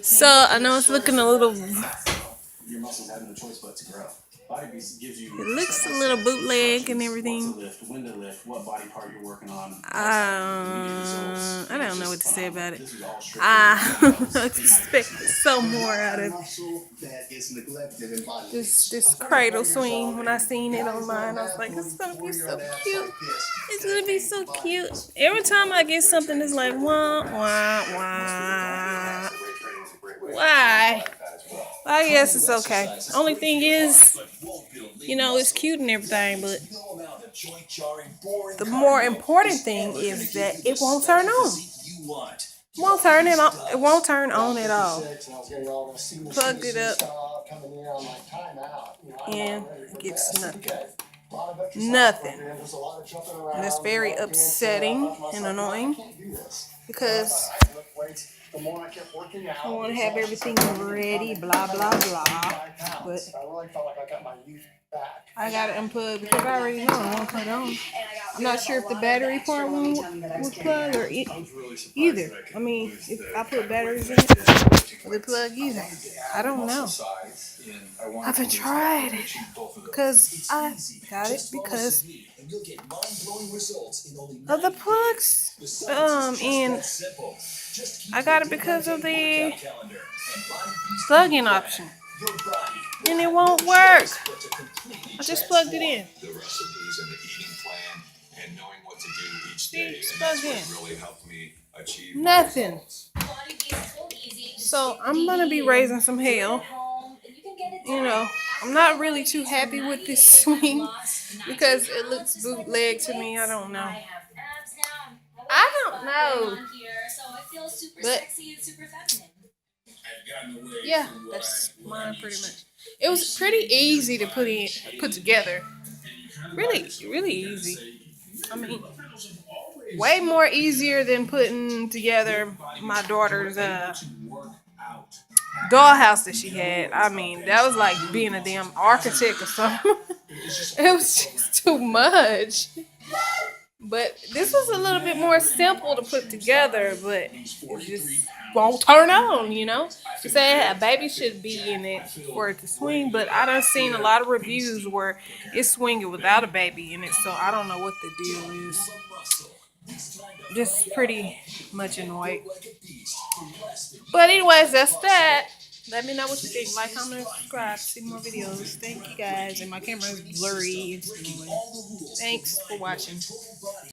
So I know it's looking a little. Your muscles have no choice but to grow. Body Beast gives you. It looks a little bootleg and everything. What to lift, when to lift, what body part you're working on. I don't know what to say about it. I expect so more out of this cradle swing. When I seen it online, I was like, it's gonna be so cute. It's gonna be so cute. Every time I get something that's like wah wah wah. Why? I guess it's okay. Only thing is, it's cute and everything, but the more important thing is that it won't turn on. It won't turn it on. It won't turn on at all. Plugged it up, and it gets nothing. Nothing. And it's very upsetting and annoying because I want to have everything ready, blah, blah, blah. But I got to unplug because I already know I won't turn it on. I'm not sure if the battery part will plug or either. I mean, if I put batteries in it, will it plug either? I don't know. I haven't tried it because I got it because of the plugs. And I got it because of the plug-in option. And it won't work. I just plugged it in. The recipes and the eating plan and knowing what to do each day. It's plugged in. Really helped me achieve nothing. So I'm gonna be raising some hell. I'm not really too happy with this swing because it looks bootleg to me. I don't know. But yeah, that's mine pretty much. It was pretty easy to put together. Really, really easy. I mean, way more easier than putting together my daughter's dollhouse that she had. I mean, that was like being a damn architect or something. It was just too much. But this was a little bit more simple to put together, but it just won't turn on, They say a baby should be in it for it to swing, but I done seen a lot of reviews where it's swinging without a baby in it, so I don't know what the deal is. Just pretty much annoyed. But anyways, that's that. Let me know what you think. Like, comment, and subscribe. See more videos. Thank you guys. And my camera is blurry. It's annoying. Thanks for watching.